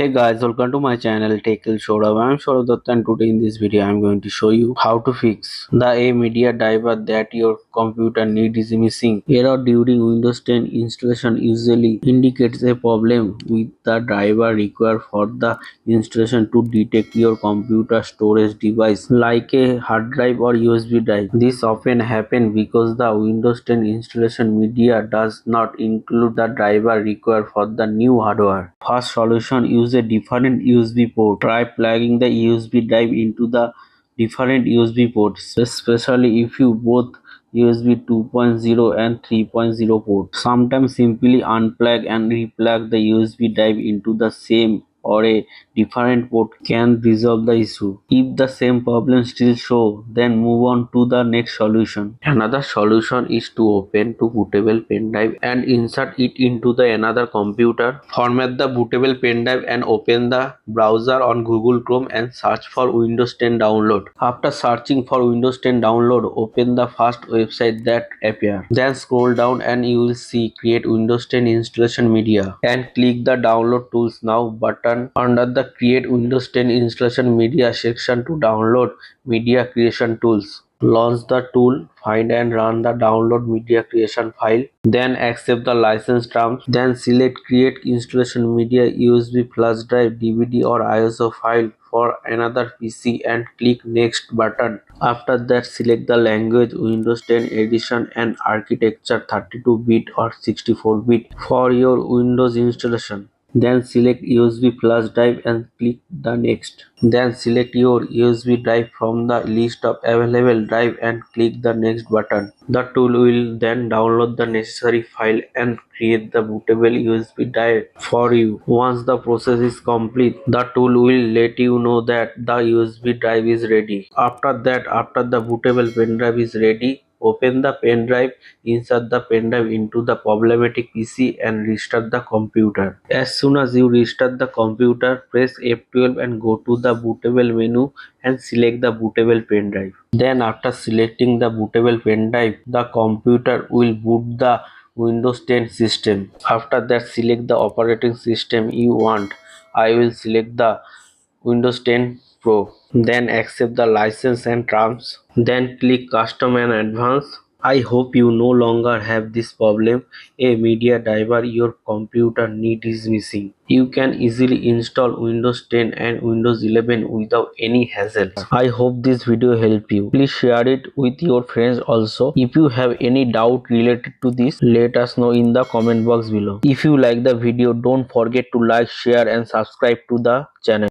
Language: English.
Hey guys, welcome to my channel Sourav. I am Sourav Dutta and today in this video I am going to show you how to fix the A media driver that your computer need is missing. Error during Windows 10 installation usually indicates a problem with the driver required for the installation to detect your computer storage device like a hard drive or USB drive. This often happens because the Windows 10 installation media does not include the driver required for the new hardware. First solution, use a different USB port. Try plugging the USB drive into the different USB ports, especially if you both USB 2.0 and 3.0 port. Sometimes simply unplug and replug the USB drive into the same or a different port can resolve the issue. If the same problem still show, then move on to the next solution. Another solution is to open to bootable pen drive and insert it into the another computer. Format the bootable pen drive and open the browser on Google Chrome and search for Windows 10 download. After searching for Windows 10 download, open the first website that appears. Then scroll down and you will see create Windows 10 installation media and click the download tools now button under the create Windows 10 installation media section to download media creation tools. Launch the tool, find and run the download media creation file, then accept the license terms, then select create installation media USB flash drive, DVD or ISO file for another PC and click next button. After that, select the language Windows 10 edition and architecture 32-bit or 64-bit for your Windows installation. Then select USB flash drive and click the next. Then select your USB drive from the list of available drive and click the next button. The tool will then download the necessary file and create the bootable USB drive for you. Once the process is complete, the tool will let you know that the USB drive is ready. After that, after the bootable pen drive is ready, open the pen drive, insert the pen drive into the problematic PC and restart the computer. As soon as you restart the computer, press F12 and go to the bootable menu and select the bootable pen drive. Then after selecting the bootable pen drive, the computer will boot the Windows 10 system. After that, select the operating system you want. I will select the Windows 10 Pro. Then accept the license and terms. Then click custom and advanced. I hope you no longer have this problem. A media driver your computer need is missing. You can easily install Windows 10 and Windows 11 without any hassle. I hope this video helped you. Please share it with your friends also. If you have any doubt related to this, let us know in the comment box below. If you like the video, don't forget to like, share and subscribe to the channel.